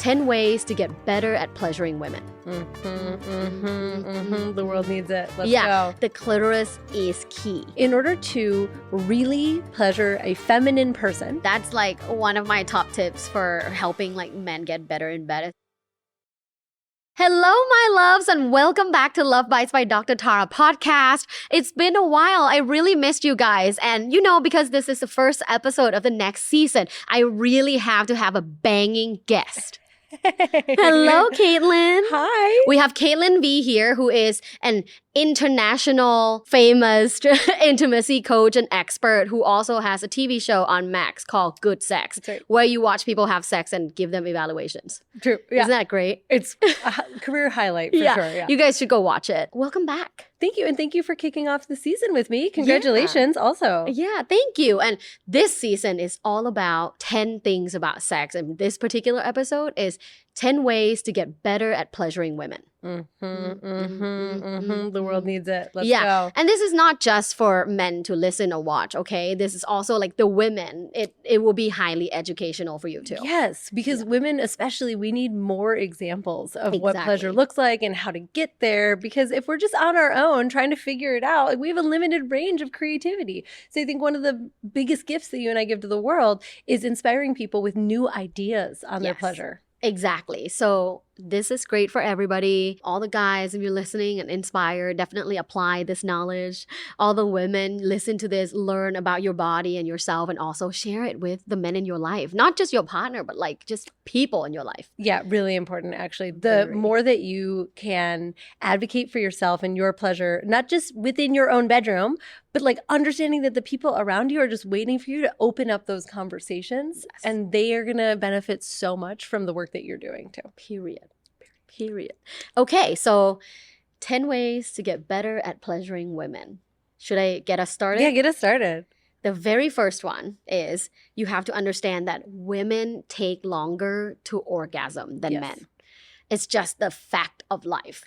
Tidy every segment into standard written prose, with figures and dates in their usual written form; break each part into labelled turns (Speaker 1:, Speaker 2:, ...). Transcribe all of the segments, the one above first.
Speaker 1: 10 ways to get better at pleasuring women.
Speaker 2: The world needs it. Let's go.
Speaker 1: The clitoris is key.
Speaker 2: In order to really pleasure a feminine person.
Speaker 1: That's like one of my top tips for helping like men get better and better. Hello, my loves, and welcome back to Luvbites by Dr. Tara podcast. It's been a while. I really missed you guys. And because this is the first episode of the next season, I really have to have a banging guest. Hello, Caitlin.
Speaker 2: Hi.
Speaker 1: We have Caitlin V here, who is an international famous intimacy coach and expert who also has a TV show on Max called Good Sex,
Speaker 2: That's right.
Speaker 1: where you watch people have sex and give them evaluations.
Speaker 2: True. Yeah.
Speaker 1: Isn't that great?
Speaker 2: It's a career highlight for sure. Yeah.
Speaker 1: You guys should go watch it. Welcome back.
Speaker 2: Thank you. And thank you for kicking off the season with me. Congratulations also.
Speaker 1: Yeah, thank you. And this season is all about 10 things about sex. And this particular episode is 10 ways to get better at pleasuring women.
Speaker 2: The world needs it. Let's go.
Speaker 1: And this is not just for men to listen or watch, okay? This is also like the women. It will be highly educational for you too.
Speaker 2: Yes, because women especially, we need more examples of what pleasure looks like and how to get there. Because if we're just on our own trying to figure it out, like, we have a limited range of creativity. So I think one of the biggest gifts that you and I give to the world is inspiring people with new ideas on their pleasure.
Speaker 1: Exactly. So this is great for everybody. All the guys, if you're listening and inspired, definitely apply this knowledge. All the women, listen to this, learn about your body and yourself, and also share it with the men in your life. Not just your partner, but like just people in your life.
Speaker 2: Yeah, really important, actually. The more that you can advocate for yourself and your pleasure, not just within your own bedroom, but like understanding that the people around you are just waiting for you to open up those conversations. Yes. And they are going to benefit so much from the work that you're doing too.
Speaker 1: Period. Okay, so 10 ways to get better at pleasuring women. Should I get us started?
Speaker 2: Yeah, get us started.
Speaker 1: The very first one is you have to understand that women take longer to orgasm than men. It's just the fact of life.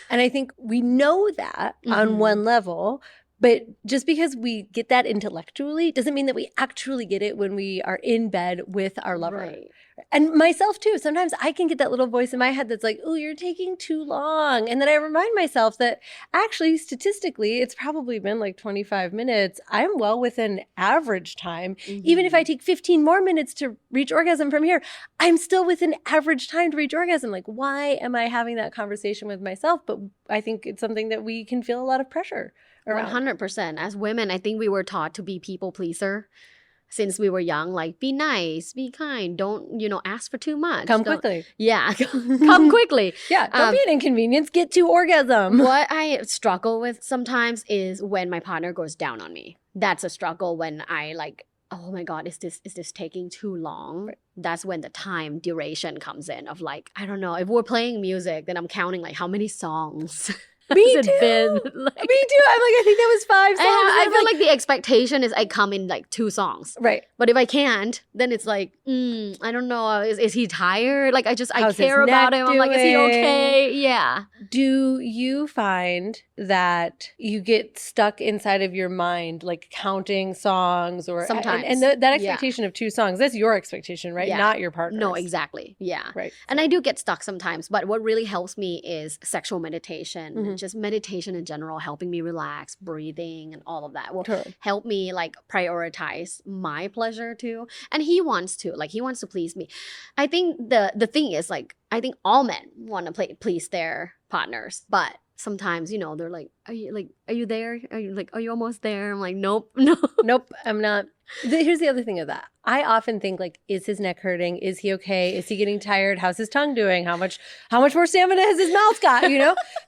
Speaker 2: And I think we know that on one level, but just because we get that intellectually doesn't mean that we actually get it when we are in bed with our lover.
Speaker 1: Right.
Speaker 2: And myself too. Sometimes I can get that little voice in my head that's like, oh, you're taking too long. And then I remind myself that actually, statistically, it's probably been like 25 minutes. I'm well within average time. Even if I take 15 more minutes to reach orgasm from here, I'm still within average time to reach orgasm. Like, why am I having that conversation with myself? But I think it's something that we can feel a lot of pressure around.
Speaker 1: 100%. As women, I think we were taught to be people pleaser. Since we were young, like, be nice, be kind, don't, ask for too much.
Speaker 2: Come quickly.
Speaker 1: Yeah, come quickly.
Speaker 2: Yeah, don't be an inconvenience, get to orgasm.
Speaker 1: What I struggle with sometimes is when my partner goes down on me. That's a struggle when I like, oh my God, is this taking too long? Right. That's when the time duration comes in of like, I don't know, if we're playing music, then I'm counting like how many songs.
Speaker 2: Me too.
Speaker 1: Me too.
Speaker 2: I'm like, I think that was 5 songs.
Speaker 1: I feel like the expectation is I come in like 2 songs.
Speaker 2: Right.
Speaker 1: But if I can't, then it's like, I don't know. Is he tired? Like I care about him. I'm like, is he okay? Yeah.
Speaker 2: Do you find that you get stuck inside of your mind, like counting songs or
Speaker 1: sometimes?
Speaker 2: And that expectation of 2 songs, that's your expectation, right?
Speaker 1: Yeah.
Speaker 2: Not your partner's.
Speaker 1: No, exactly. Yeah.
Speaker 2: Right.
Speaker 1: And I do get stuck sometimes. But what really helps me is sexual meditation. Just meditation in general, helping me relax, breathing, and all of that will help me like prioritize my pleasure too. And he wants to please me. I think the thing is like, I think all men want to please their partners, but sometimes, they're like, are you there? Are you almost there? I'm like, nope,
Speaker 2: I'm not. Here's the other thing of that. I often think like, is his neck hurting? Is he okay? Is he getting tired? How's his tongue doing? How much more stamina has his mouth got,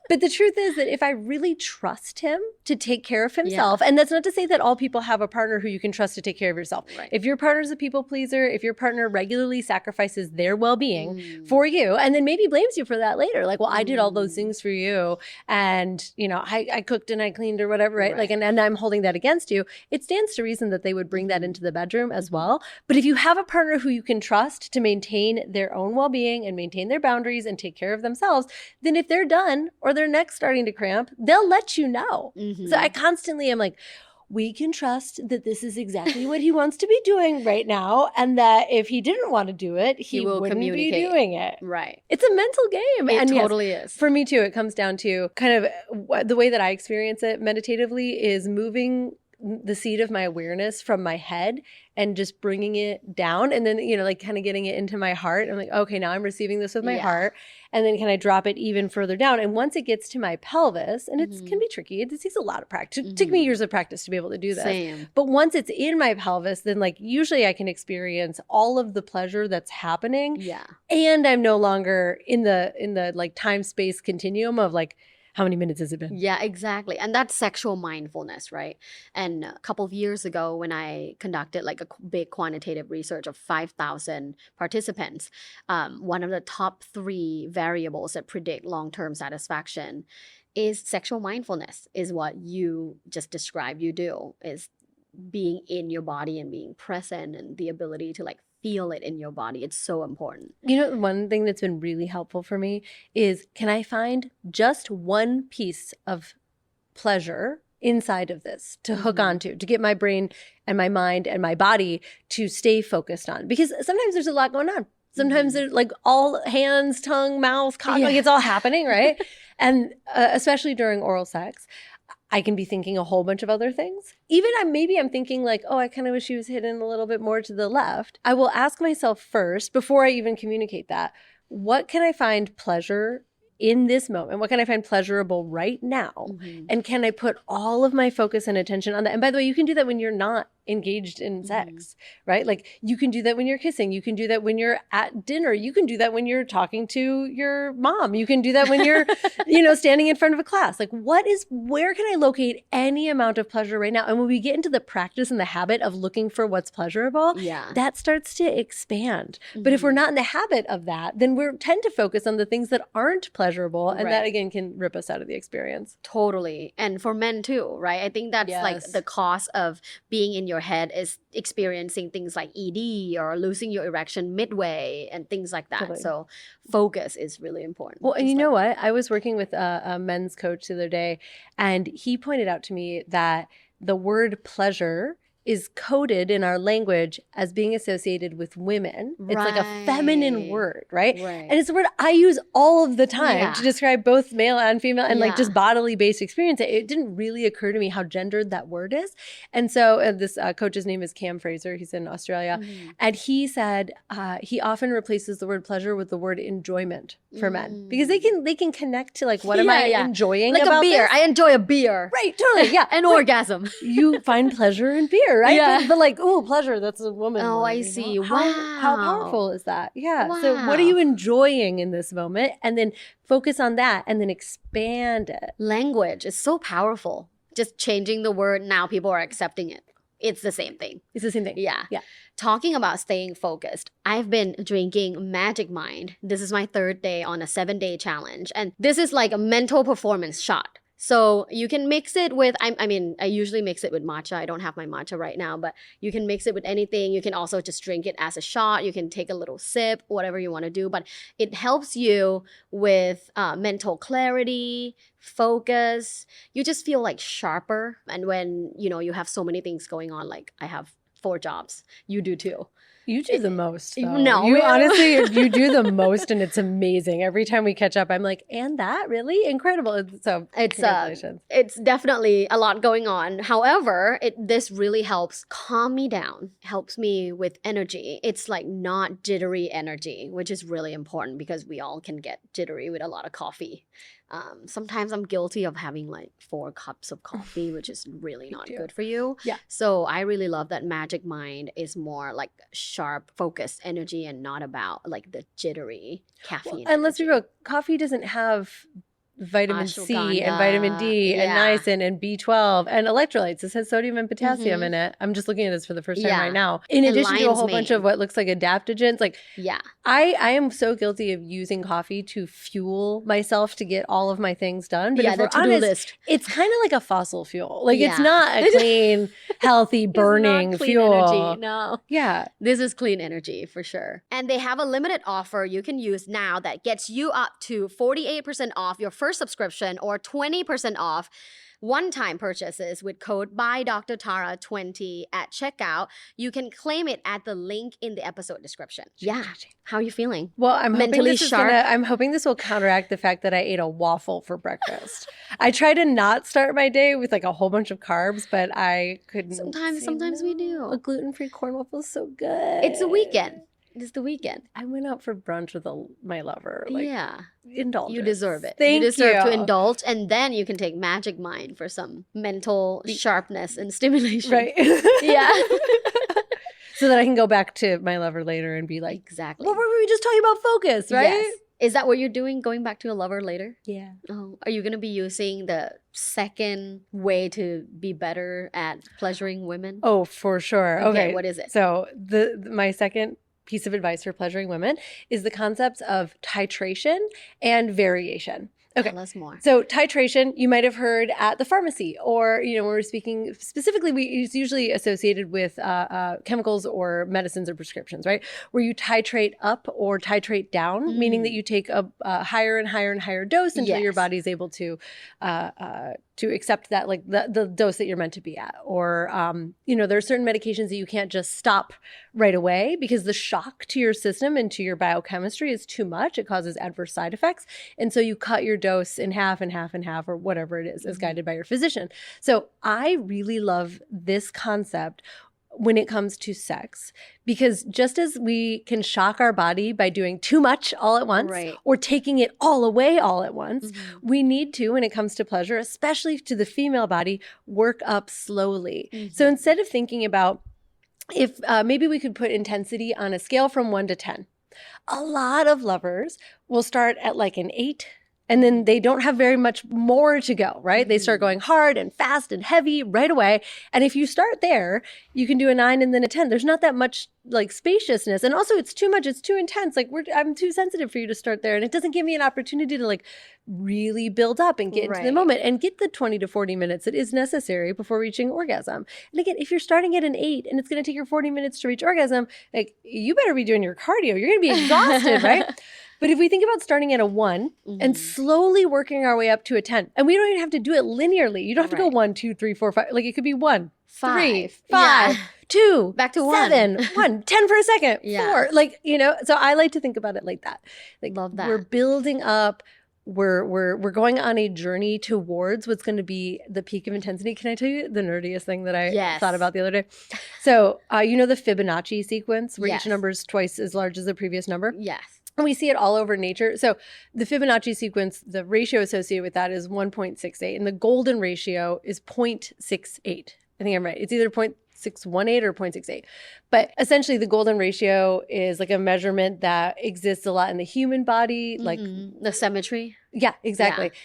Speaker 2: But the truth is that if I really trust him to take care of himself, and that's not to say that all people have a partner who you can trust to take care of yourself. Right. If your partner's a people pleaser, if your partner regularly sacrifices their well-being for you, and then maybe blames you for that later, like, well, I did all those things for you, and, I cooked and I cleaned or whatever, right? Like, and I'm holding that against you. It stands to reason that they would bring that into the bedroom as well. But if you have a partner who you can trust to maintain their own well-being and maintain their boundaries and take care of themselves, then if they're done or their neck's starting to cramp, they'll let you know. So I constantly am like, we can trust that this is exactly what he wants to be doing right now, and that if he didn't want to do it, he
Speaker 1: will
Speaker 2: wouldn't be
Speaker 1: communicate.
Speaker 2: doing it.
Speaker 1: Right.
Speaker 2: It's a mental game.
Speaker 1: It
Speaker 2: And
Speaker 1: totally
Speaker 2: yes,
Speaker 1: is.
Speaker 2: for me too, it comes down to kind of the way that I experience it meditatively is moving the seed of my awareness from my head and just bringing it down, and then, you know, like kind of getting it into my heart. I'm like, okay, now I'm receiving this with my heart, and then can I drop it even further down? And once it gets to my pelvis, and it can be tricky, it takes a lot of practice. It took me years of practice to be able to do this.
Speaker 1: Same.
Speaker 2: But once it's in my pelvis, then like usually I can experience all of the pleasure that's happening.
Speaker 1: Yeah.
Speaker 2: And I'm no longer in the like time space continuum of like, how many minutes has it been?
Speaker 1: Yeah, exactly. And that's sexual mindfulness, right? And a couple of years ago when I conducted like a big quantitative research of 5,000 participants, one of the top 3 variables that predict long-term satisfaction is sexual mindfulness, is what you just described you do, is being in your body and being present and the ability to like feel it in your body. It's so important.
Speaker 2: You know, one thing that's been really helpful for me is, can I find just one piece of pleasure inside of this to hook onto, to get my brain and my mind and my body to stay focused on? Because sometimes there's a lot going on. Sometimes there's like all hands, tongue, mouth, cock, like it's all happening, right? And especially during oral sex, I can be thinking a whole bunch of other things. Even maybe I'm thinking like, oh, I kind of wish he was hidden a little bit more to the left. I will ask myself first, before I even communicate that, what can I find pleasure in this moment? What can I find pleasurable right now? And can I put all of my focus and attention on that? And by the way, you can do that when you're not engaged in sex, right? Like you can do that when you're kissing. You can do that when you're at dinner. You can do that when you're talking to your mom. You can do that when you're, you know, standing in front of a class. Like where can I locate any amount of pleasure right now? And when we get into the practice and the habit of looking for what's pleasurable, that starts to expand. But if we're not in the habit of that, then we tend to focus on the things that aren't pleasurable. And that again can rip us out of the experience.
Speaker 1: Totally. And for men too, right? I think that's like the cost of being in your head is experiencing things like ED or losing your erection midway and things like that. So focus is really important.
Speaker 2: Well, and you know what? I was working with a men's coach the other day, and he pointed out to me that the word pleasure is coded in our language as being associated with women. It's like a feminine word, right? And it's a word I use all of the time to describe both male and female and like just bodily based experience. It didn't really occur to me how gendered that word is. And so this coach's name is Cam Fraser. He's in Australia. And he said he often replaces the word pleasure with the word enjoyment for men, because they can connect to like, what am I enjoying
Speaker 1: like
Speaker 2: about
Speaker 1: a beer.
Speaker 2: this?
Speaker 1: I enjoy a beer.
Speaker 2: Right, totally, yeah.
Speaker 1: An orgasm.
Speaker 2: You find pleasure in beer, right?
Speaker 1: Yeah.
Speaker 2: But like, oh, pleasure, that's a woman.
Speaker 1: Oh,
Speaker 2: word,
Speaker 1: I
Speaker 2: you
Speaker 1: see.
Speaker 2: know? How powerful is that? Yeah.
Speaker 1: Wow.
Speaker 2: So what are you enjoying in this moment? And then focus on that and then expand it.
Speaker 1: Language is so powerful. Just changing the word, now people are accepting it. It's the same thing.
Speaker 2: It's the same thing.
Speaker 1: Yeah.
Speaker 2: Yeah.
Speaker 1: Talking about staying focused, I've been drinking Magic Mind. This is my 3rd day on a 7-day challenge. And this is like a mental performance shot. So you can mix it with, I mean, I usually mix it with matcha. I don't have my matcha right now, but you can mix it with anything. You can also just drink it as a shot. You can take a little sip, whatever you want to do. But it helps you with mental clarity, focus. You just feel like sharper. And when, you know, you have so many things going on, like I have 4 jobs. You do too.
Speaker 2: You do the most, though.
Speaker 1: No.
Speaker 2: You honestly, you do the most, and it's amazing. Every time we catch up, I'm like, and that? Really? Incredible. So congratulations.
Speaker 1: It's definitely a lot going on. However, this really helps calm me down, helps me with energy. It's like not jittery energy, which is really important because we all can get jittery with a lot of coffee. Sometimes I'm guilty of having like 4 cups of coffee, which is really not good for you.
Speaker 2: Yeah.
Speaker 1: So I really love that Magic Mind is more like sharp, focused energy and not about like the jittery caffeine.
Speaker 2: And let's be real, coffee doesn't have vitamin C and vitamin D and niacin and B12 and electrolytes. This has sodium and potassium in it. I'm just looking at this for the first time right now. In addition to a whole bunch of what looks like adaptogens. Like, I am so guilty of using coffee to fuel myself to get all of my things done. But if we're honest, it's kind of like a fossil fuel. Like, it's not a clean, healthy, burning fuel.
Speaker 1: Energy. No.
Speaker 2: Yeah.
Speaker 1: This is clean energy for sure. And they have a limited offer you can use now that gets you up to 48% off your first first subscription or 20% off one-time purchases with code ByDrTara20 at checkout. You can claim it at the link in the episode description. Yeah. How are you feeling?
Speaker 2: Well, I'm
Speaker 1: mentally
Speaker 2: hoping
Speaker 1: sharp.
Speaker 2: I'm hoping this will counteract the fact that I ate a waffle for breakfast. I try to not start my day with like a whole bunch of carbs, but I couldn't.
Speaker 1: Sometimes we do.
Speaker 2: A gluten-free corn waffle is so good.
Speaker 1: It's a weekend. It's the weekend.
Speaker 2: I went out for brunch with my lover.
Speaker 1: Yeah.
Speaker 2: Indulgence.
Speaker 1: You deserve it.
Speaker 2: Thank you.
Speaker 1: You deserve to indulge, and then you can take Magic Mind for some mental sharpness and stimulation.
Speaker 2: Right.
Speaker 1: Yeah.
Speaker 2: So that I can go back to my lover later and be like,
Speaker 1: exactly.
Speaker 2: What were we just talking about? Focus, right?
Speaker 1: Yes. Is that what you're doing, going back to a lover later?
Speaker 2: Yeah.
Speaker 1: Oh, are you going to be using the second way to be better at pleasuring women?
Speaker 2: Oh, for sure. Okay.
Speaker 1: What is it?
Speaker 2: So my second piece of advice for pleasuring women is the concepts of titration and variation. Okay.
Speaker 1: Tell us more.
Speaker 2: So titration, you might have heard at the pharmacy, or, when we're speaking specifically, it's usually associated with chemicals or medicines or prescriptions, right? Where you titrate up or titrate down, meaning that you take a higher and higher and higher dose until your body's able to accept that, like the dose that you're meant to be at. Or, there are certain medications that you can't just stop right away because the shock to your system and to your biochemistry is too much. It causes adverse side effects. And so you cut your dose in half and half and half, or whatever it is, as guided by your physician. So I really love this concept when it comes to sex, because just as we can shock our body by doing too much all at once, or taking it all away all at once, we need to, when it comes to pleasure, especially to the female body, work up slowly. So instead of thinking about if maybe we could put intensity on a scale from 1 to 10, a lot of lovers will start at like an 8. And then they don't have very much more to go, right? They start going hard and fast and heavy right away. And if you start there, you can do a 9 and then a 10. There's not that much like spaciousness. And also it's too much. It's too intense. Like I'm too sensitive for you to start there. And it doesn't give me an opportunity to like really build up and get into the moment and get the 20 to 40 minutes that is necessary before reaching orgasm. And again, if you're starting at an 8 and it's going to take you 40 minutes to reach orgasm, like you better be doing your cardio. You're going to be exhausted, right? But if we think about starting at a 1 and slowly working our way up to a 10, and we don't even have to do it linearly. You don't have to go 1, 2, 3, 4, 5. Like it could be 1, 3, 5, 2,
Speaker 1: back to 1,
Speaker 2: 7, 1, 10 for a second, 4. Like, so I like to think about it like that. Like
Speaker 1: love that.
Speaker 2: We're building up. We're going on a journey towards what's going to be the peak of intensity. Can I tell you the nerdiest thing that I thought about the other day? So, the Fibonacci sequence where each number is twice as large as the previous number?
Speaker 1: Yes.
Speaker 2: And we see it all over nature. So the Fibonacci sequence, the ratio associated with that is 1.68, and the golden ratio is 0.68. I think I'm right. It's either 0.618 or 0.68. But essentially the golden ratio is like a measurement that exists a lot in the human body, like
Speaker 1: the symmetry.
Speaker 2: Yeah, exactly. Yeah.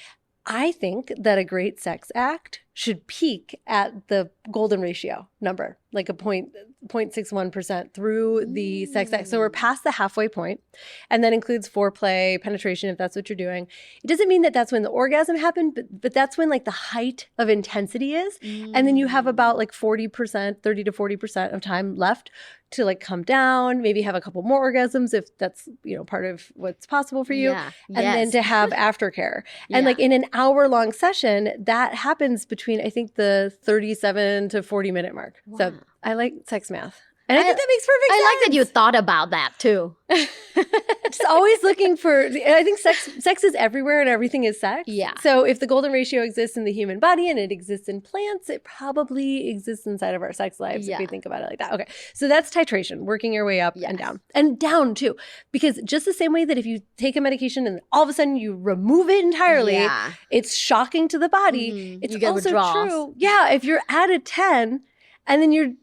Speaker 2: I think that a great sex act should peak at the golden ratio number, like a 0.61% through the sex act. So we're past the halfway point, and that includes foreplay, penetration, if that's what you're doing. It doesn't mean that that's when the orgasm happened, but that's when like the height of intensity is. And then you have about like 40%, 30 to 40% of time left to like come down, maybe have a couple more orgasms if that's, part of what's possible for you.
Speaker 1: Yeah.
Speaker 2: And then to have aftercare. And like in an hour-long session, that happens between, I think, the 37 to 40-minute mark. Wow. So I like sex math. And I think that makes perfect sense.
Speaker 1: I like that you thought about that too.
Speaker 2: Just always looking for, I think sex is everywhere and everything is sex.
Speaker 1: Yeah.
Speaker 2: So if the golden ratio exists in the human body and it exists in plants, it probably exists inside of our sex lives if we think about it like that. Okay. So that's titration, working your way up and down. And down too. Because just the same way that if you take a medication and all of a sudden you remove it entirely, it's shocking to the body. It's also true. Yeah. If you're at a 10, and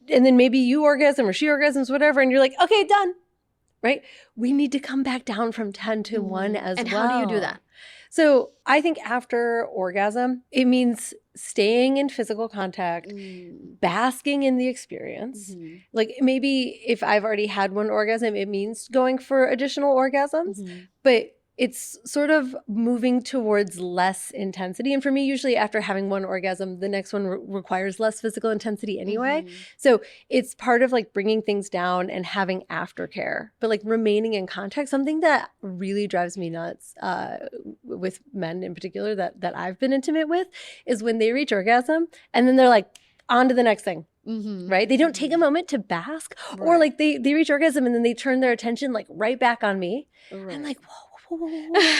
Speaker 2: then maybe you orgasm or she orgasms, whatever, and you're like, okay, done, right? We need to come back down from 10 to 1 as well.
Speaker 1: And how do you do that?
Speaker 2: So I think after orgasm, it means staying in physical contact, basking in the experience. Like maybe if I've already had one orgasm, it means going for additional orgasms, but it's sort of moving towards less intensity. And for me, usually after having one orgasm, the next one requires less physical intensity anyway. So it's part of like bringing things down and having aftercare, but like remaining in contact. Something that really drives me nuts with men in particular that I've been intimate with is when they reach orgasm and then they're like, on to the next thing. Right? They don't take a moment to bask or like they reach orgasm and then they turn their attention like right back on me. Right. I'm like, whoa.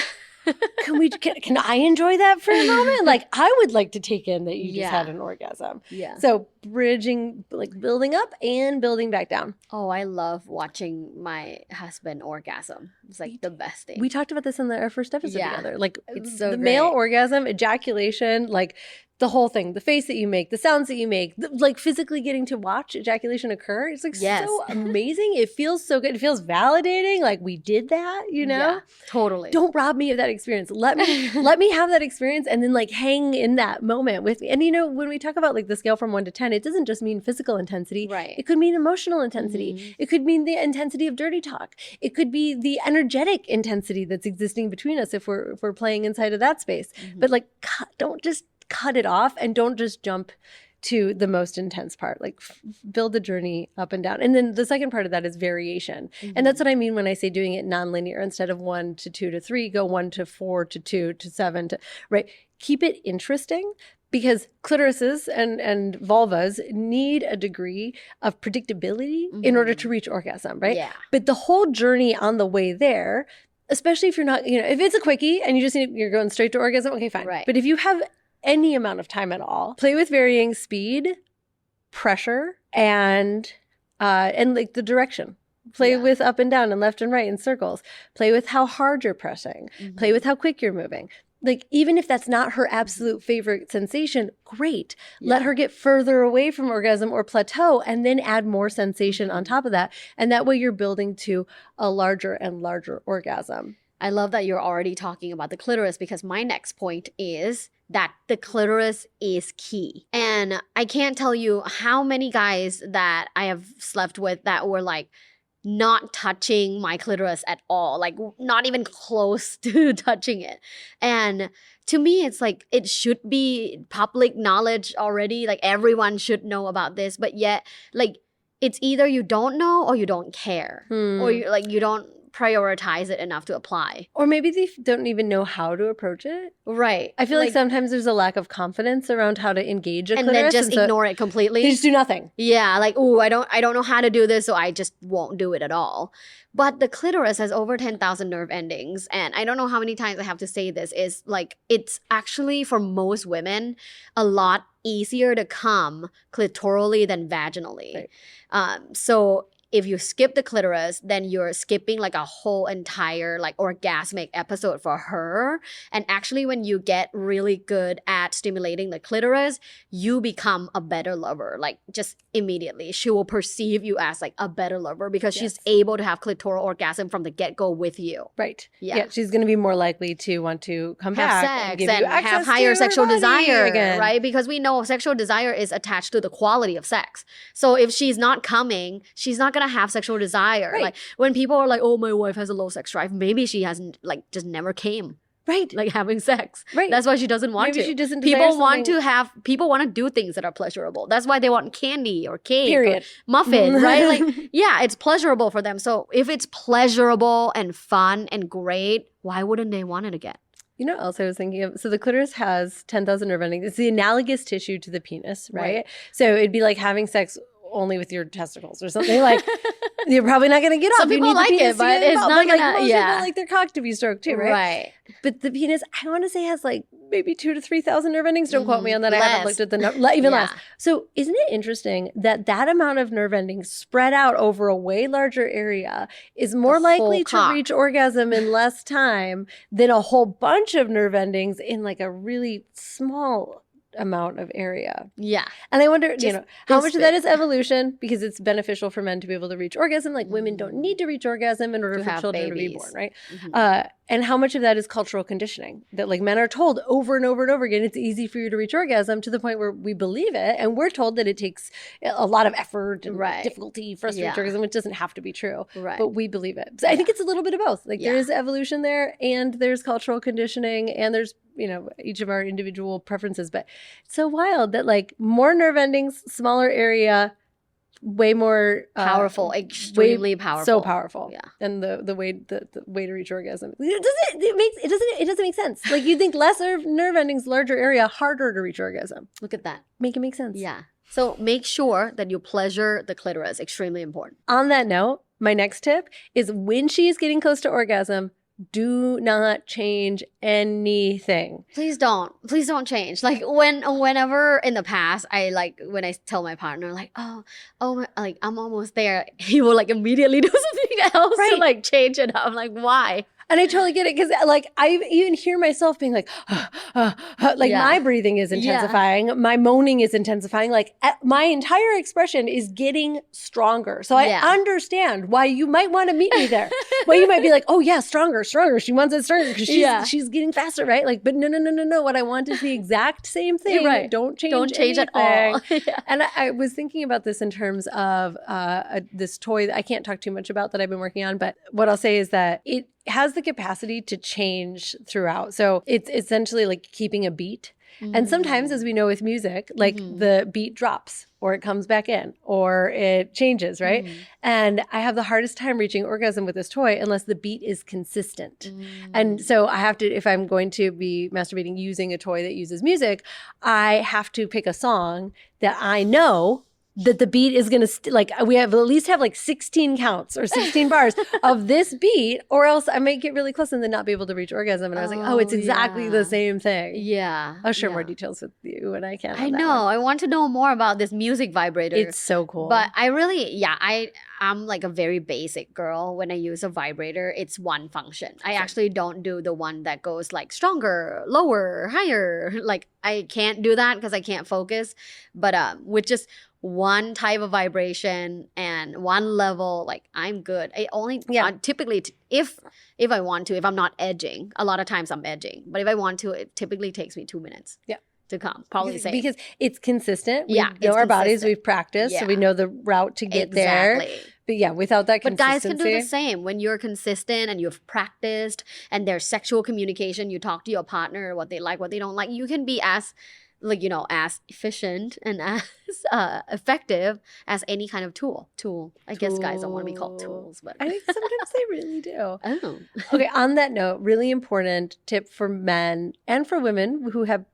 Speaker 2: Can I enjoy that for a moment? Like I would like to take in that you just had an orgasm. Yeah. So bridging, like building up and building back down.
Speaker 1: Oh, I love watching my husband orgasm. It's like the best thing.
Speaker 2: We talked about this in our first episode together. Like
Speaker 1: it's so
Speaker 2: the
Speaker 1: great.
Speaker 2: Male orgasm, ejaculation, like the whole thing, the face that you make, the sounds that you make, like physically getting to watch ejaculation occur. It's like so amazing. It feels so good. It feels validating. Like we did that, you know?
Speaker 1: Yeah, totally.
Speaker 2: Don't rob me of that experience. Let me have that experience and then like hang in that moment with me. And you know, when we talk about like the scale from 1 to 10, it doesn't just mean physical intensity. Right. It could mean emotional intensity. It could mean the intensity of dirty talk. It could be the energetic intensity that's existing between us if we're playing inside of that space. But like, don't just cut it off and don't just jump to the most intense part. Like build the journey up and down. And then the second part of that is variation. And that's what I mean when I say doing it nonlinear. Instead of 1 to 2 to 3, go 1 to 4 to 2 to 7 to, right? Keep it interesting because clitorises and vulvas need a degree of predictability in order to reach orgasm, right? Yeah. But the whole journey on the way there, especially if you're not, you know, if it's a quickie and you're going straight to orgasm, okay, fine. Right. But if you have any amount of time at all, play with varying speed, pressure, and like the direction. Play with up and down and left and right in circles. Play with how hard you're pressing. Play with how quick you're moving. Like even if that's not her absolute favorite sensation, great. Let her get further away from orgasm or plateau and then add more sensation on top of that. And that way you're building to a larger and larger orgasm.
Speaker 1: I love that you're already talking about the clitoris because my next point is that the clitoris is key. And I can't tell you how many guys that I have slept with that were like not touching my clitoris at all, like not even close to touching it. And to me, it's like it should be public knowledge already. Like everyone should know about this, but yet like it's either you don't know or you don't care or you don't prioritize it enough to apply.
Speaker 2: Or maybe they don't even know how to approach it.
Speaker 1: Right.
Speaker 2: I feel like sometimes there's a lack of confidence around how to engage a clitoris.
Speaker 1: And then just ignore it completely.
Speaker 2: They just do nothing.
Speaker 1: Yeah, like, oh, I don't know how to do this, so I just won't do it at all. But the clitoris has over 10,000 nerve endings. And I don't know how many times I have to say this, is like, it's actually for most women a lot easier to come clitorally than vaginally. Right. So if you skip the clitoris, then you're skipping like a whole entire like orgasmic episode for her. And actually when you get really good at stimulating the clitoris, you become a better lover. Like just immediately, she will perceive you as like a better lover because she's able to have clitoral orgasm from the get-go with you.
Speaker 2: Right. Yeah. She's going to be more likely to want to come
Speaker 1: have
Speaker 2: back
Speaker 1: sex and have higher sexual desire again. Right? Because we know sexual desire is attached to the quality of sex. So if she's not coming, she's not going to have sexual desire. Right. Like when people are like, oh, my wife has a low sex drive, maybe she hasn't like just never came. Right. Like having sex. Right. That's why she doesn't want to.
Speaker 2: She doesn't
Speaker 1: people want to do things that are pleasurable. That's why they want candy or cake.
Speaker 2: Period.
Speaker 1: Or muffin, right? Like, yeah, it's pleasurable for them. So if it's pleasurable and fun and great, why wouldn't they want it again?
Speaker 2: You know what else I was thinking of? So the clitoris has 10,000 nerve endings. It's the analogous tissue to the penis, right? So it'd be like having sex only with your testicles or something. Like you're probably not going to get off.
Speaker 1: Some people like it, but it's not going to.
Speaker 2: Most people like their cock to be stroked too, right? Right. But the penis, I want to say, has like maybe 2,000 to 3,000 nerve endings. Don't quote me on that.
Speaker 1: Less.
Speaker 2: I haven't looked at the number. Even less. So isn't it interesting that that amount of nerve endings spread out over a way larger area is more likely to reach orgasm in less time than a whole bunch of nerve endings in like a really small amount of area.
Speaker 1: Yeah.
Speaker 2: And I wonder, how much of that is evolution because it's beneficial for men to be able to reach orgasm. Like women don't need to reach orgasm in order for children to be born, right? And how much of that is cultural conditioning that like men are told over and over and over again, it's easy for you to reach orgasm to the point where we believe it. And we're told that it takes a lot of effort and difficulty for us to reach orgasm, which doesn't have to be true, but we believe it. So I think it's a little bit of both. Like there is evolution there and there's cultural conditioning and there's, each of our individual preferences, but it's so wild that like more nerve endings, smaller area, way more
Speaker 1: powerful, extremely powerful.
Speaker 2: So powerful.
Speaker 1: Yeah.
Speaker 2: And the way to reach orgasm. It doesn't make sense. Like you think less nerve endings, larger area, harder to reach orgasm.
Speaker 1: Look at that.
Speaker 2: Make it make sense.
Speaker 1: Yeah. So make sure that you pleasure the clitoris. Extremely important.
Speaker 2: On that note, my next tip is when she is getting close to orgasm, do not change anything.
Speaker 1: Please don't change. Like whenever in the past, when I tell my partner like, oh, like I'm almost there, he will like immediately do something else to like change it up. I'm like, why?
Speaker 2: And I totally get it because like I even hear myself being like, my breathing is intensifying, my moaning is intensifying, like my entire expression is getting stronger. So I understand why you might want to meet me there. Why you might be like, oh yeah, stronger. She wants it stronger because she's getting faster, right? Like, but no. What I want is the exact same thing.
Speaker 1: Right.
Speaker 2: Don't change at all. And I was thinking about this in terms of this toy that I can't talk too much about that I've been working on, but what I'll say is that it has the capacity to change throughout. So it's essentially like keeping a beat. And sometimes, as we know with music, like the beat drops or it comes back in or it changes, right? And I have the hardest time reaching orgasm with this toy unless the beat is consistent. And so I have to, if I'm going to be masturbating using a toy that uses music, I have to pick a song that I know that the beat is going to, we have at least have like 16 counts or 16 bars of this beat, or else I might get really close and then not be able to reach orgasm. And I was like, it's exactly the same thing.
Speaker 1: Yeah.
Speaker 2: I'll share more details with you when I can.
Speaker 1: I know. I want to know more about this music vibrator.
Speaker 2: It's so cool.
Speaker 1: But I really, I'm like a very basic girl. When I use a vibrator, it's one function. I actually don't do the one that goes like stronger, lower, higher. Like I can't do that because I can't focus. But with just one type of vibration and one level, like I'm good. I only typically if I want to, if I'm not edging, a lot of times I'm edging, but if I want to, it typically takes me 2 minutes to come, probably safe.
Speaker 2: Because it's consistent. We know our bodies, we've practiced, so we know the route to get there. But without that consistency.
Speaker 1: But guys can do the same. When you're consistent and you've practiced and there's sexual communication, you talk to your partner, what they like, what they don't like, you can be as as efficient and as effective as any kind of tool. I guess guys don't want to be called tools, but
Speaker 2: I think sometimes they really do.
Speaker 1: Oh.
Speaker 2: Okay, on that note, really important tip for men and for women who have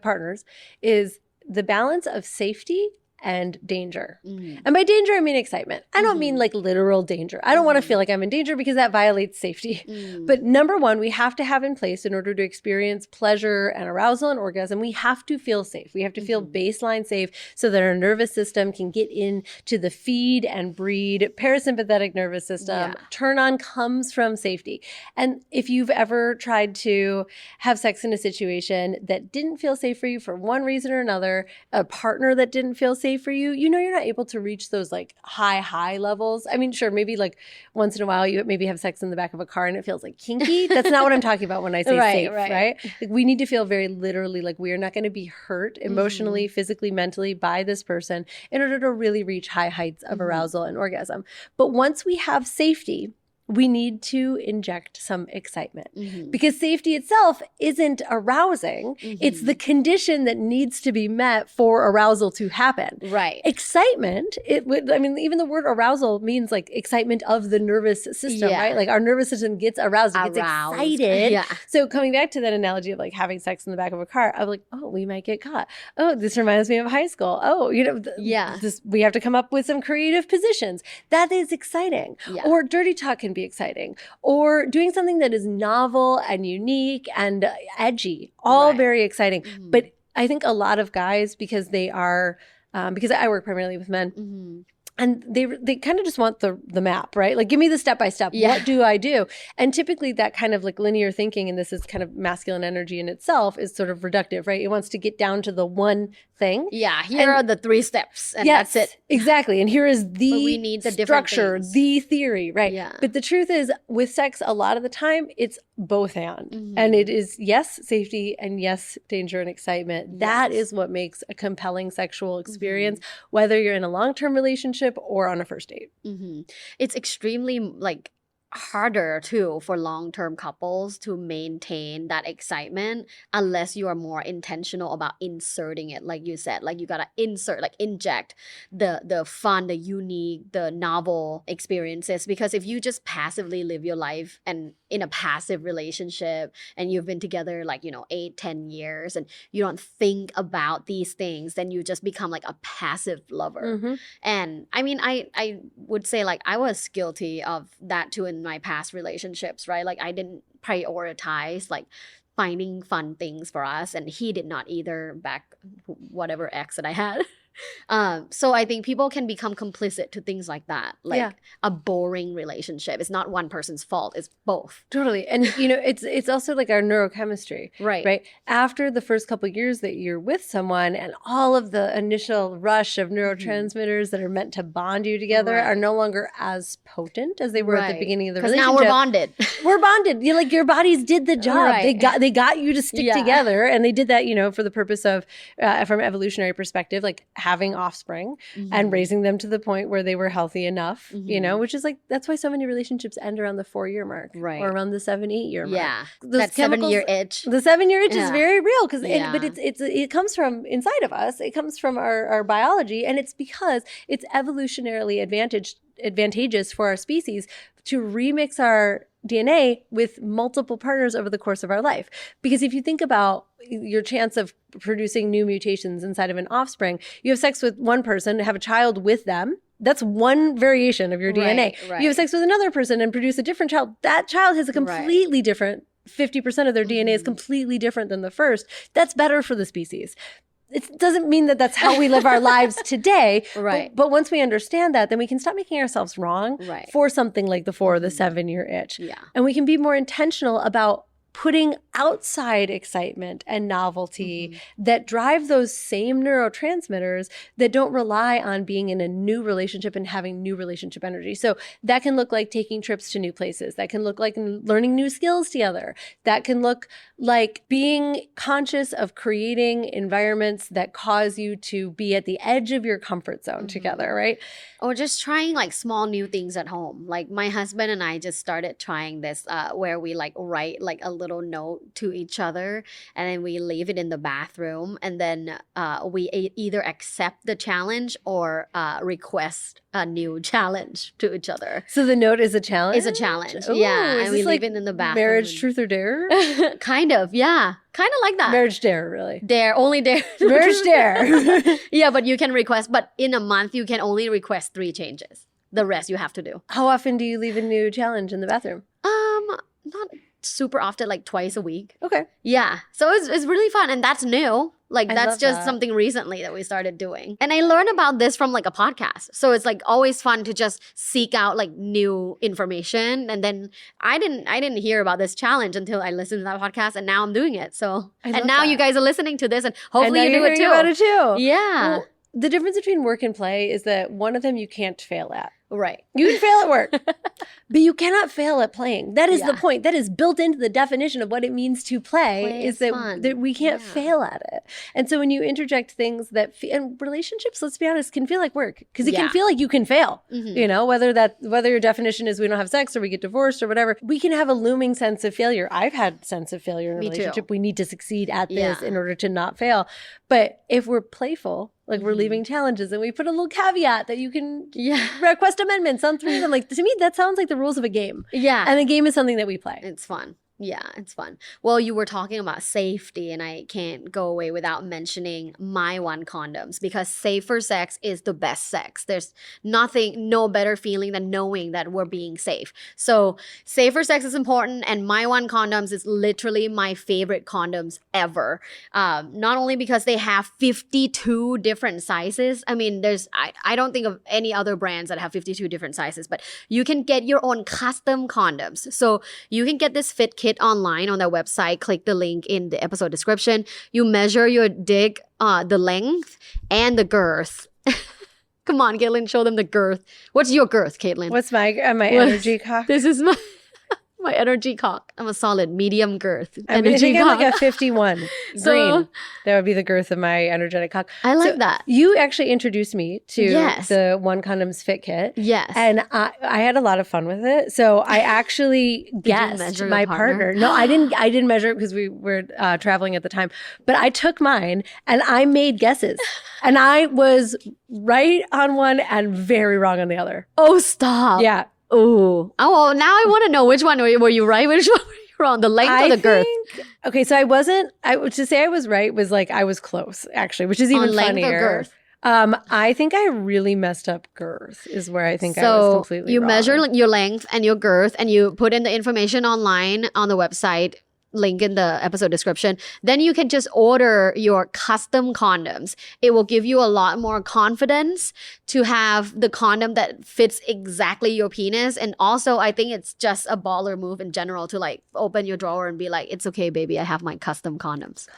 Speaker 2: partners is the balance of safety and danger. And by danger, I mean excitement. I don't mean like literal danger. I don't want to feel like I'm in danger because that violates safety. But number one, we have to have in place in order to experience pleasure and arousal and orgasm, we have to feel safe. We have to feel baseline safe so that our nervous system can get into the feed and breed parasympathetic nervous system. Turn on comes from safety. And if you've ever tried to have sex in a situation that didn't feel safe for you for one reason or another, a partner that didn't feel safe for you, you're not able to reach those like high levels. I mean, sure, maybe like once in a while you maybe have sex in the back of a car and it feels like kinky. That's not what I'm talking about when I say safe, right? Like we need to feel very literally like we are not going to be hurt emotionally, physically, mentally by this person in order to really reach high heights of arousal and orgasm. But once we have safety, we need to inject some excitement because safety itself isn't arousing. It's the condition that needs to be met for arousal to happen.
Speaker 1: Right.
Speaker 2: Excitement, even the word arousal means like excitement of the nervous system, right? Like our nervous system gets aroused, it gets excited. So coming back to that analogy of like having sex in the back of a car, I'm like, oh, we might get caught. Oh, this reminds me of high school. Oh, we have to come up with some creative positions. That is exciting. Or dirty talk can be exciting, or doing something that is novel and unique and edgy, all very exciting. But I think a lot of guys, because they are because I work primarily with men, and they kind of just want the map, right? Like, give me the step by step. What do I do? And typically that kind of like linear thinking, and this is kind of masculine energy in itself, is sort of reductive, right? It wants to get down to the one thing.
Speaker 1: Here are the 3 steps, and that's it.
Speaker 2: Exactly. And here is the
Speaker 1: we need the
Speaker 2: structure, the theory, right?
Speaker 1: Yeah.
Speaker 2: But the truth is, with sex, a lot of the time, it's both and. And it is, yes, safety, and yes, danger and excitement. That is what makes a compelling sexual experience, whether you're in a long-term relationship or on a first date.
Speaker 1: It's extremely like harder too for long-term couples to maintain that excitement unless you are more intentional about inserting it, like you said. Like you gotta insert, like inject the fun, the unique, the novel experiences. Because if you just passively live your life and in a passive relationship and you've been together like 8-10 years and you don't think about these things, then you just become like a passive lover. And I mean, I would say like I was guilty of that too in my past relationships, right? Like I didn't prioritize like finding fun things for us, and he did not either, back whatever ex that I had. So I think people can become complicit to things like that, like a boring relationship. It's not one person's fault, it's both.
Speaker 2: Totally. And it's also like our neurochemistry, right? After the first couple of years that you're with someone and all of the initial rush of neurotransmitters that are meant to bond you together are no longer as potent as they were at the beginning of the relationship.
Speaker 1: Because now we're bonded.
Speaker 2: We're bonded. You're like, your bodies did the job. They got you to stick together, and they did that, for the purpose of, from an evolutionary perspective, like having offspring and raising them to the point where they were healthy enough, which is like, that's why so many relationships end around the 4-year mark, or around the 7-8 year mark.
Speaker 1: Yeah, that 7-year itch.
Speaker 2: The 7-year itch is very real because, but it comes from inside of us. It comes from our biology, and it's because it's evolutionarily advantageous for our species to remix our DNA with multiple partners over the course of our life. Because if you think about your chance of producing new mutations inside of an offspring, you have sex with one person, have a child with them. That's one variation of your DNA. You have sex with another person and produce a different child. That child has a completely different, 50% of their DNA is completely different than the first. That's better for the species. It doesn't mean that that's how we live our lives today. But once we understand that, then we can stop making ourselves wrong for something like the 4 or the 7-year itch. And we can be more intentional about putting outside excitement and novelty that drive those same neurotransmitters that don't rely on being in a new relationship and having new relationship energy. So that can look like taking trips to new places. That can look like learning new skills together. That can look like being conscious of creating environments that cause you to be at the edge of your comfort zone together, right?
Speaker 1: Or just trying like small new things at home. Like my husband and I just started trying this where we like write like a little note to each other and then we leave it in the bathroom, and then we either accept the challenge or request a new challenge to each other.
Speaker 2: So the note is a challenge?
Speaker 1: It's a challenge.
Speaker 2: Ooh,
Speaker 1: and we leave it in the bathroom.
Speaker 2: Marriage, truth or dare?
Speaker 1: Kind of, yeah. Kind of like that.
Speaker 2: Marriage dare, really.
Speaker 1: Dare, only dare.
Speaker 2: Marriage dare.
Speaker 1: Yeah, but you can request, but in a month you can only request 3 changes. The rest you have to do.
Speaker 2: How often do you leave a new challenge in the bathroom?
Speaker 1: Not super often, like twice a week.
Speaker 2: Okay.
Speaker 1: Yeah. So it's really fun, and that's new. Like that's just something recently that we started doing. And I learned about this from like a podcast. So it's like always fun to just seek out like new information. And then I didn't hear about this challenge until I listened to that podcast, and now I'm doing it. So and now you guys are listening to this, and hopefully you do it too.
Speaker 2: About it too.
Speaker 1: Yeah.
Speaker 2: Well, the difference between work and play is that one of them you can't fail at.
Speaker 1: Right.
Speaker 2: You can fail at work, but you cannot fail at playing. That is the point. That is built into the definition of what it means to play is that we can't fail at it. And so when you interject things that, and relationships, let's be honest, can feel like work because it can feel like you can fail, whether your definition is we don't have sex or we get divorced or whatever, we can have a looming sense of failure. I've had sense of failure in a relationship. We need to succeed at this in order to not fail. But if we're playful, like we're leaving challenges and we put a little caveat that you can request amendments on 3 of them. Like to me, that sounds like the rules of a game. Yeah. And the game is something that we play.
Speaker 1: It's fun. Yeah, it's fun. Well, you were talking about safety, and I can't go away without mentioning MyONE condoms, because safer sex is the best sex. There's no better feeling than knowing that we're being safe. So safer sex is important, and MyONE condoms is literally my favorite condoms ever. Not only because they have 52 different sizes. I mean, I don't think of any other brands that have 52 different sizes, but you can get your own custom condoms. So you can get this fit kit online on their website. Click the link in the episode description. You measure your dick, the length and the girth. Come on, Caitlin, show them the girth. What's your girth, Caitlin?
Speaker 2: What's my energy cock?
Speaker 1: This is My energy cock. I'm a solid medium girth.
Speaker 2: I think I'm like a 51 green. That would be the girth of my energetic cock.
Speaker 1: I like that.
Speaker 2: You actually introduced me to the One Condoms Fit Kit.
Speaker 1: Yes.
Speaker 2: And I had a lot of fun with it. So I actually guessed my partner. No, I didn't measure it because we were traveling at the time. But I took mine and I made guesses. And I was right on one and very wrong on the other.
Speaker 1: Oh, stop.
Speaker 2: Yeah.
Speaker 1: Oh, well, now I want to know which one were you right? Which one were you wrong? The length or the girth?
Speaker 2: Okay, so to say I was right was like I was close, actually, which is even funnier.
Speaker 1: Length or girth?
Speaker 2: I think I really messed up girth is where I think I was completely wrong.
Speaker 1: Measure your length and your girth and you put in the information online on the website, link in the episode description. Then you can just order your custom condoms. It will give you a lot more confidence to have the condom that fits exactly your penis. And also, I think it's just a baller move in general to like open your drawer and be like, it's okay, baby, I have my custom condoms.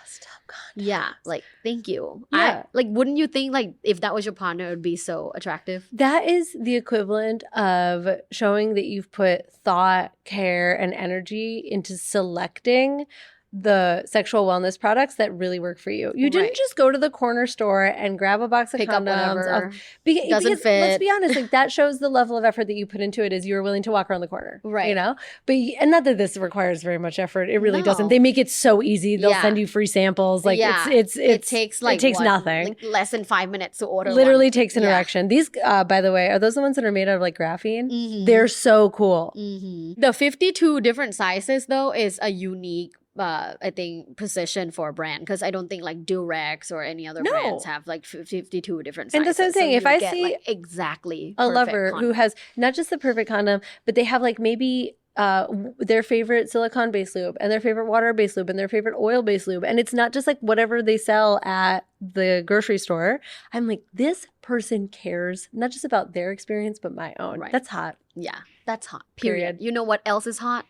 Speaker 1: Yeah, like, thank you.
Speaker 2: Yeah.
Speaker 1: Wouldn't you think like if that was your partner, it would be so attractive?
Speaker 2: That is the equivalent of showing that you've put thought, care, and energy into selecting the sexual wellness products that really work for you. You didn't just go to the corner store and grab a box of
Speaker 1: Pick
Speaker 2: condoms.
Speaker 1: Up whatever.
Speaker 2: Because
Speaker 1: fit.
Speaker 2: Let's be honest, like that shows the level of effort that you put into it is you were willing to walk around the corner.
Speaker 1: Right.
Speaker 2: You know? And not that this requires very much effort. It really doesn't. They make it so easy. They'll send you free samples. Like it takes nothing.
Speaker 1: Like less than 5 minutes to order.
Speaker 2: Literally takes an erection. These, by the way, are those the ones that are made out of like graphene?
Speaker 1: Mm-hmm.
Speaker 2: They're so cool.
Speaker 1: Mm-hmm. The 52 different sizes though is a unique I think position for a brand because I don't think like Durex or any other brands have like 52 different sizes.
Speaker 2: And that's what I'm saying. If I see
Speaker 1: like, exactly
Speaker 2: a lover who has not just the perfect condom, but they have like maybe their favorite silicone-based lube and their favorite water-based lube and their favorite oil-based lube. And it's not just like whatever they sell at the grocery store. I'm like, this person cares not just about their experience, but my own. Right. That's hot.
Speaker 1: Yeah, that's hot. Period. You know what else is hot?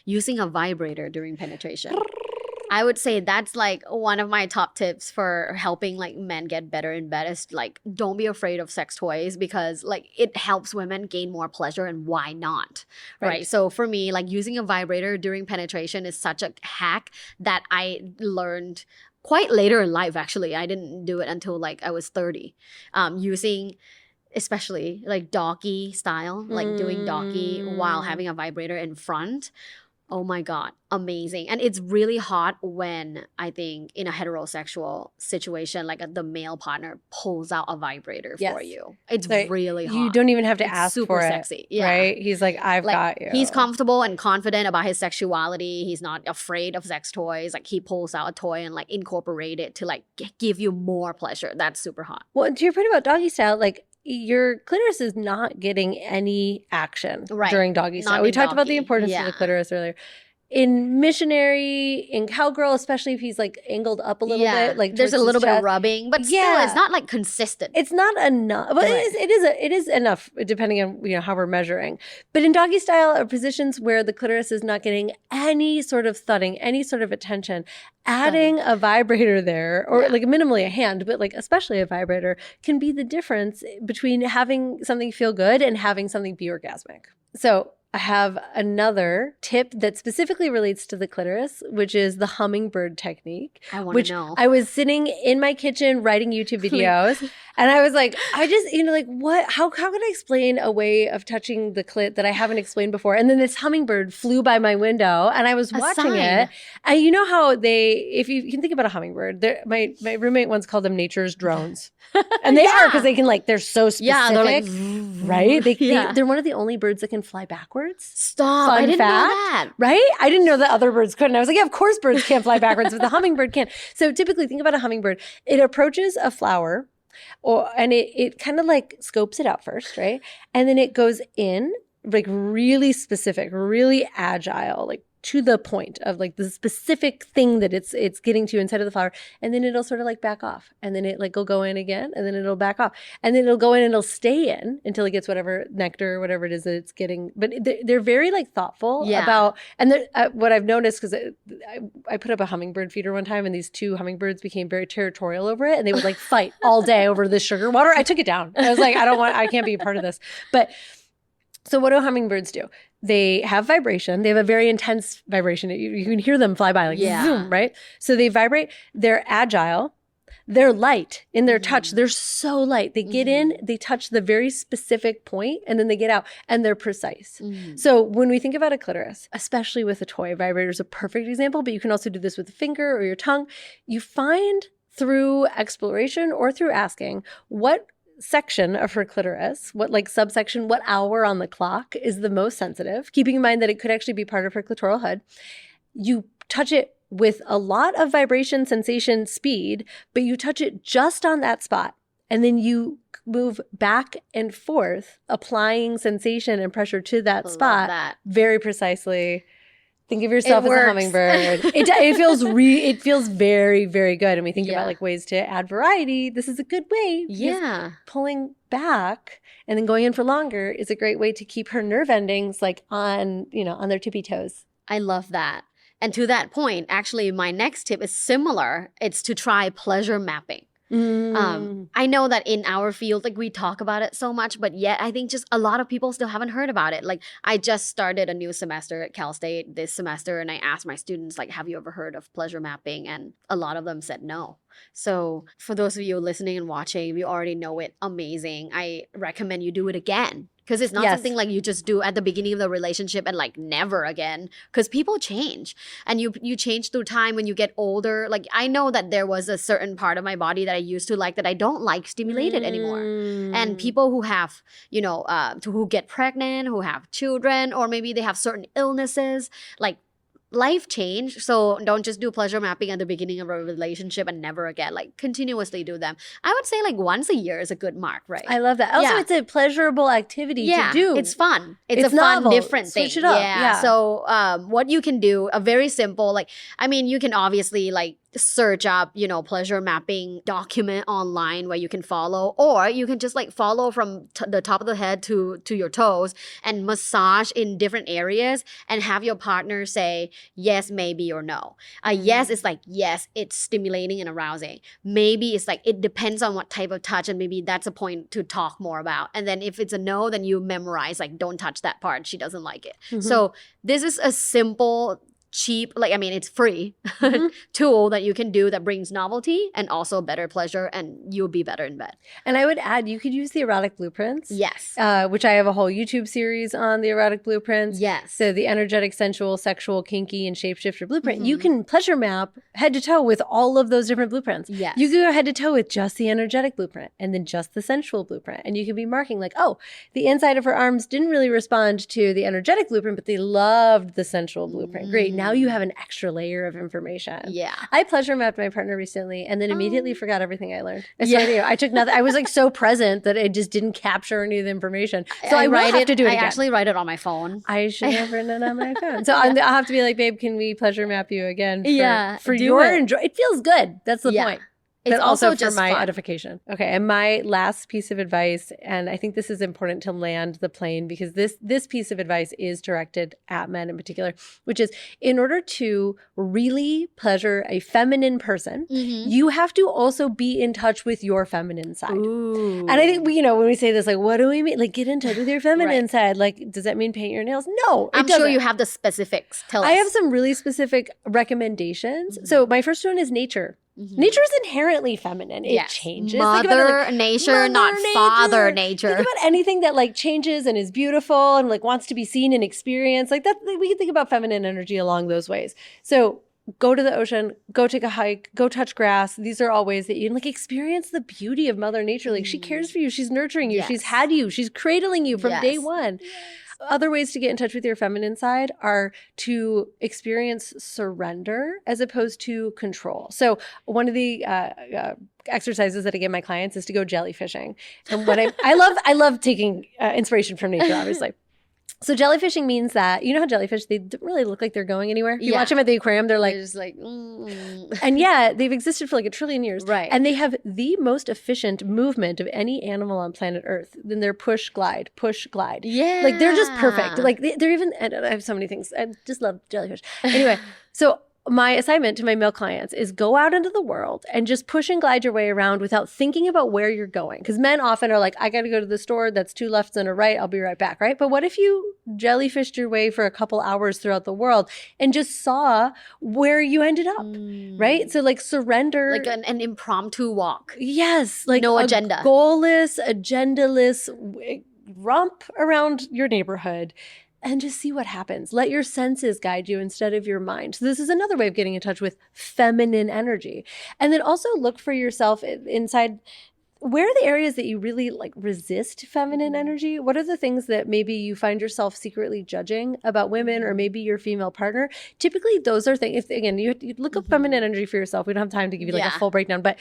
Speaker 1: Using a vibrator during penetration. I would say that's like one of my top tips for helping like men get better in bed is like don't be afraid of sex toys because like it helps women gain more pleasure and why not? Right. So for me, like using a vibrator during penetration is such a hack that I learned quite later in life actually. I didn't do it until like I was 30. Using especially like doggy style, like doing doggy while having a vibrator in front. Oh my God, amazing. And it's really hot when I think in a heterosexual situation, like the male partner pulls out a vibrator for you. It's like, really hot.
Speaker 2: You don't even have to ask
Speaker 1: super
Speaker 2: for it.
Speaker 1: Sexy. Yeah.
Speaker 2: Right? He's like, I've got you.
Speaker 1: He's comfortable and confident about his sexuality. He's not afraid of sex toys. Like he pulls out a toy and like incorporate it to like give you more pleasure. That's super hot.
Speaker 2: Well, to your point about doggy style, like your clitoris is not getting any action during doggy style. We talked about the importance of the clitoris earlier. In missionary, in cowgirl, especially if he's like angled up a little bit, like
Speaker 1: there's a little bit of rubbing, but still, it's not like consistent.
Speaker 2: It's not enough, but it is enough depending on how we're measuring. But in doggy style, or positions where the clitoris is not getting any sort of thudding, any sort of attention, adding a vibrator there, or like minimally a hand, but like especially a vibrator, can be the difference between having something feel good and having something be orgasmic. So I have another tip that specifically relates to the clitoris, which is the Hummingbird Technique.
Speaker 1: I want to know.
Speaker 2: I was sitting in my kitchen writing YouTube videos, and I was like, what? How can I explain a way of touching the clit that I haven't explained before? And then this hummingbird flew by my window, and I was watching it. And you know how if you can think about a hummingbird, my roommate once called them nature's drones. And they are, because they can they're so specific. Yeah, they're like, right? They're one of the only birds that can fly backwards.
Speaker 1: Stop. I didn't know that.
Speaker 2: Right? I didn't know that other birds couldn't. I was like, yeah, of course birds can't fly backwards, but the hummingbird can. So typically, think about a hummingbird. It approaches a flower, and it kind of like scopes it out first, right? And then it goes in, like really specific, really agile, like to the point of like the specific thing that it's getting to inside of the flower, and then it'll sort of like back off, and then it like will go in again, and then it'll back off, and then it'll go in and it'll stay in until it gets whatever nectar or whatever it is that it's getting. But they're very like thoughtful about, and what I've noticed, because I put up a hummingbird feeder one time, and these two hummingbirds became very territorial over it, and they would like fight all day over this sugar water. I took it down. I was like, I can't be a part of this. But So what do hummingbirds do? They have vibration. They have a very intense vibration. You can hear them fly by like zoom, right? So they vibrate. They're agile. They're light in their touch. They're so light. They get in, they touch the very specific point, and then they get out, and they're precise. So when we think about a clitoris, especially with a toy, vibrator is a perfect example, but you can also do this with a finger or your tongue. You find through exploration or through asking what section of her clitoris, what like subsection, what hour on the clock is the most sensitive, keeping in mind that it could actually be part of her clitoral hood. You touch it with a lot of vibration, sensation, speed, but you touch it just on that spot. And then you move back and forth, applying sensation and pressure to that spot very precisely. Think of yourself as a hummingbird. It feels very, very good. And we think about like ways to add variety. This is a good way. Yeah. Pulling back and then going in for longer is a great way to keep her nerve endings like on their tippy toes.
Speaker 1: I love that. And to that point, actually, my next tip is similar. It's to try pleasure mapping. I know that in our field, like we talk about it so much, but yet I think just a lot of people still haven't heard about it. Like I just started a new semester at Cal State this semester, and I asked my students, like, have you ever heard of pleasure mapping? And a lot of them said no. So for those of you listening and watching, if you already know it, amazing. I recommend you do it again. Because it's not something like you just do at the beginning of the relationship and like never again. Because people change. And you change through time when you get older. Like I know that there was a certain part of my body that I used to like that I don't like stimulated anymore. And people who have, who get pregnant, who have children, or maybe they have certain illnesses, like life change. So don't just do pleasure mapping at the beginning of a relationship and never again. Like continuously do them. I would say like once a year is a good mark, right?
Speaker 2: I love that. Also, it's a pleasurable activity to do.
Speaker 1: It's fun. It's a novel. Fun, different thing.
Speaker 2: Switch it up.
Speaker 1: Yeah. So what you can do, a very simple, like, I mean, you can obviously like search up, pleasure mapping document online where you can follow, or you can just like follow from the top of the head to your toes and massage in different areas and have your partner say yes, maybe, or no. Yes, it's like, yes, it's stimulating and arousing. Maybe it's like, it depends on what type of touch, and maybe that's a point to talk more about. And then if it's a no, then you memorize, like, don't touch that part. She doesn't like it. So this is a simple, cheap, like, I mean, it's free tool that you can do that brings novelty and also better pleasure, and you'll be better in bed.
Speaker 2: And I would add, you could use the erotic blueprints.
Speaker 1: Yes.
Speaker 2: Which I have a whole YouTube series on the erotic blueprints.
Speaker 1: Yes.
Speaker 2: So the energetic, sensual, sexual, kinky, and shapeshifter blueprint. You can pleasure map head to toe with all of those different blueprints.
Speaker 1: Yes.
Speaker 2: You can go head to toe with just the energetic blueprint and then just the sensual blueprint. And you can be marking like, oh, the inside of her arms didn't really respond to the energetic blueprint, but they loved the sensual blueprint. Great. Now you have an extra layer of information.
Speaker 1: Yeah.
Speaker 2: I pleasure mapped my partner recently and then immediately forgot everything I learned. I took nothing. I was like so present that I just didn't capture any of the information. So I will have to do it again.
Speaker 1: I actually write it on my phone.
Speaker 2: I should have written it on my phone. So I'll have to be like, babe, can we pleasure map you again? For your enjoy. It feels good. That's the point. It's also for my edification. Okay, and my last piece of advice, and I think this is important to land the plane because this piece of advice is directed at men in particular, which is in order to really pleasure a feminine person, you have to also be in touch with your feminine side. Ooh. And I think when we say this, like, what do we mean? Like, get in touch with your feminine side. Like, does that mean paint your nails? No,
Speaker 1: I'm sure you have the specifics. Tell us.
Speaker 2: I have some really specific recommendations. So my first one is nature. Nature is inherently feminine. It changes.
Speaker 1: Mother nature, not father nature.
Speaker 2: Think about anything that like changes and is beautiful and like wants to be seen and experienced. Like that, we can think about feminine energy along those ways. So go to the ocean, go take a hike, go touch grass. These are all ways that you can like experience the beauty of Mother Nature. Like she cares for you. She's nurturing you. She's had you. She's cradling you from day one. Yes. Other ways to get in touch with your feminine side are to experience surrender as opposed to control. So one of the exercises that I give my clients is to go jellyfishing. And what I love taking inspiration from nature, obviously. So jellyfishing means that, you know how jellyfish, they don't really look like they're going anywhere. If you watch them at the aquarium, they're like,
Speaker 1: just like,
Speaker 2: and they've existed for like 1 trillion years. Right. And they have the most efficient movement of any animal on planet Earth. Then they're push, glide. Yeah. Like they're just perfect. Like they're even, and I have so many things. I just love jellyfish. Anyway, so my assignment to my male clients is go out into the world and just push and glide your way around without thinking about where you're going. Because men often are like, I got to go to the store. That's 2 lefts and a right. I'll be right back, right? But what if you jellyfished your way for a couple hours throughout the world and just saw where you ended up, right? So like surrender.
Speaker 1: Like an impromptu walk.
Speaker 2: Yes. Like
Speaker 1: no agenda.
Speaker 2: Goalless, agendaless romp around your neighborhood. And just see what happens. Let your senses guide you instead of your mind. So this is another way of getting in touch with feminine energy. And then also look for yourself inside. Where are the areas that you really like resist feminine energy? What are the things that maybe you find yourself secretly judging about women or maybe your female partner? Typically, those are things, if again, you look up feminine energy for yourself. We don't have time to give you like a full breakdown, but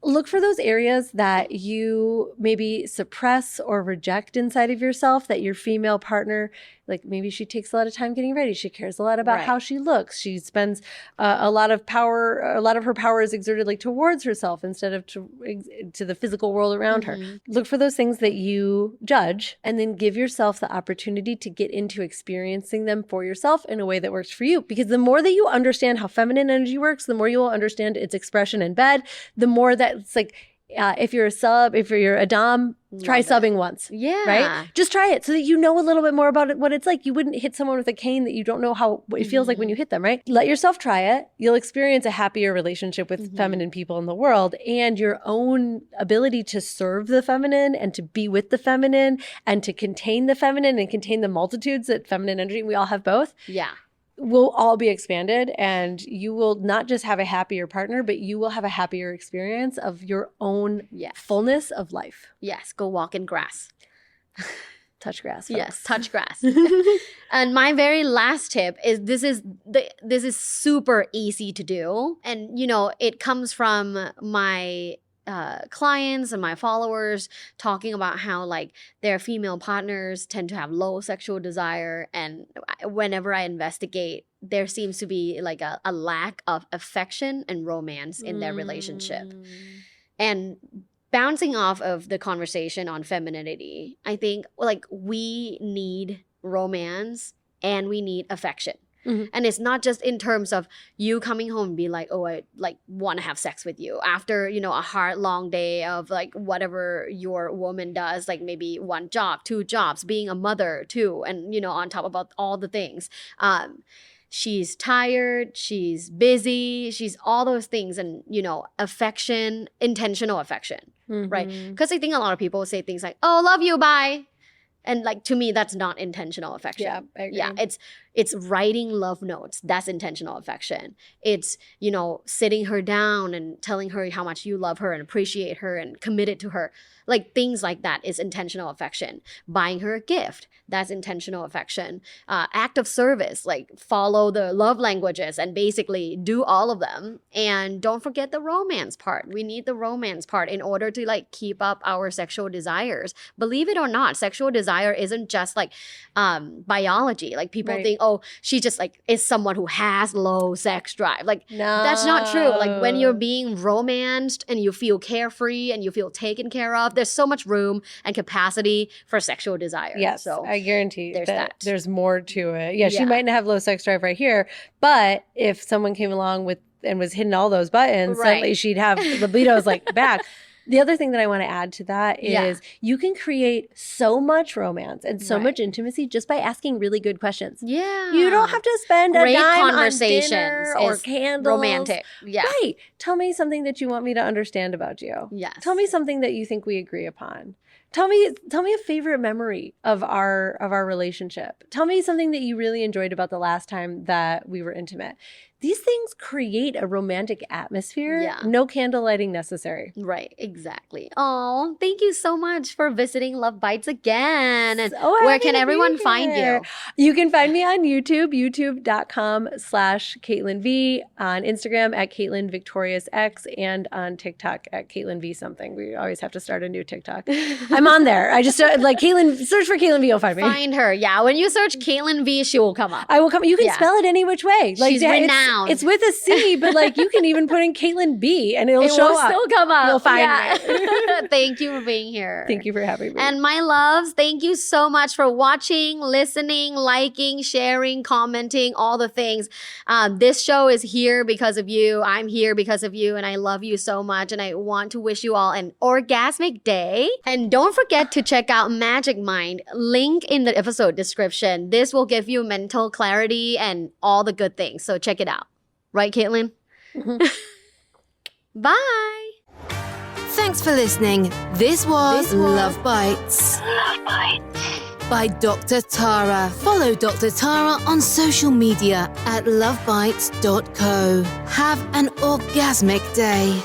Speaker 2: look for those areas that you maybe suppress or reject inside of yourself that your female partner, like maybe she takes a lot of time getting ready. She cares a lot about how she looks. She spends a lot of her power is exerted like towards herself instead of to the physical world around her. Look for those things that you judge and then give yourself the opportunity to get into experiencing them for yourself in a way that works for you. Because the more that you understand how feminine energy works, the more you will understand its expression in bed, the more that it's like, if you're a sub, if you're a dom, try subbing once.
Speaker 1: Yeah.
Speaker 2: Right? Just try it so that you know a little bit more about it, what it's like. You wouldn't hit someone with a cane that you don't know what it feels like when you hit them, right? Let yourself try it. You'll experience a happier relationship with feminine people in the world and your own ability to serve the feminine and to be with the feminine and to contain the feminine and contain the multitudes that feminine energy, we all have both.
Speaker 1: Yeah.
Speaker 2: Will all be expanded and you will not just have a happier partner, but you will have a happier experience of your own fullness of life.
Speaker 1: Yes, go walk in grass.
Speaker 2: Touch grass, folks.
Speaker 1: Yes, touch grass. And my very last tip is this is super easy to do. And, you know, it comes from my clients and my followers talking about how like their female partners tend to have low sexual desire, and whenever I investigate, there seems to be like a lack of affection and romance in their relationship. And bouncing off of the conversation on femininity, I think like we need romance and we need affection. And it's not just in terms of you coming home and be like, oh, I like want to have sex with you after, you know, a hard, long day of like whatever your woman does, like maybe 1 job, 2 jobs, being a mother too. And, you know, on top of all the things, she's tired, she's busy, she's all those things. And, you know, affection, intentional affection, right? Because I think a lot of people say things like, oh, love you, bye. And like, to me, that's not intentional affection.
Speaker 2: Yeah, I agree.
Speaker 1: Yeah, it's writing love notes. That's intentional affection. It's, you know, sitting her down and telling her how much you love her and appreciate her and committed to her. Like things like that is intentional affection. Buying her a gift, that's intentional affection. Act of service, like follow the love languages and basically do all of them. And don't forget the romance part. We need the romance part in order to like keep up our sexual desires. Believe it or not, sexual desire isn't just like biology. Like people think, oh, she just like is someone who has low sex drive. Like that's not true. Like when you're being romanced and you feel carefree and you feel taken care of, there's so much room and capacity for sexual desire.
Speaker 2: Yes,
Speaker 1: so
Speaker 2: I guarantee
Speaker 1: that
Speaker 2: there's more to it. Yeah, she might not have low sex drive right here, but if someone came along with and was hitting all those buttons, suddenly she'd have libido's like back. The other thing that I want to add to that is you can create so much romance and so much intimacy just by asking really good questions.
Speaker 1: Yeah.
Speaker 2: You don't have to spend a dime
Speaker 1: conversations
Speaker 2: on dinner or candles.
Speaker 1: Romantic. Yeah.
Speaker 2: Right. Tell me something that you want me to understand about you.
Speaker 1: Yes.
Speaker 2: Tell me something that you think we agree upon. Tell me a favorite memory of our relationship. Tell me something that you really enjoyed about the last time that we were intimate. These things create a romantic atmosphere.
Speaker 1: Yeah.
Speaker 2: No candle lighting necessary.
Speaker 1: Right, exactly. Oh, thank you so much for visiting Luvbites again. And
Speaker 2: so
Speaker 1: where can everyone find you?
Speaker 2: You can find me on YouTube, youtube.com/Caitlin V, on Instagram at Caitlin Victorious X, and on TikTok at Caitlin V something. We always have to start a new TikTok. I'm on there. I just like Caitlin, search for Caitlin V, you'll find me.
Speaker 1: Find her. Yeah, when you search Caitlin V, she will come up.
Speaker 2: I will come. You can spell it any which way. Like,
Speaker 1: she's renowned. sound.
Speaker 2: It's with a C, but like you can even put in Caitlin B and it
Speaker 1: will
Speaker 2: up.
Speaker 1: still come up.
Speaker 2: You'll find me.
Speaker 1: Thank you for being here.
Speaker 2: Thank you for having me.
Speaker 1: And my loves, thank you so much for watching, listening, liking, sharing, commenting, all the things. This show is here because of you. I'm here because of you, and I love you so much. And I want to wish you all an orgasmic day. And don't forget to check out Magic Mind. Link in the episode description. This will give you mental clarity and all the good things. So check it out. Right, Caitlin? Mm-hmm. Bye.
Speaker 3: Thanks for listening. This was Luvbites. Luvbites. By Dr. Tara. Follow Dr. Tara on social media at lovebites.co. Have an orgasmic day.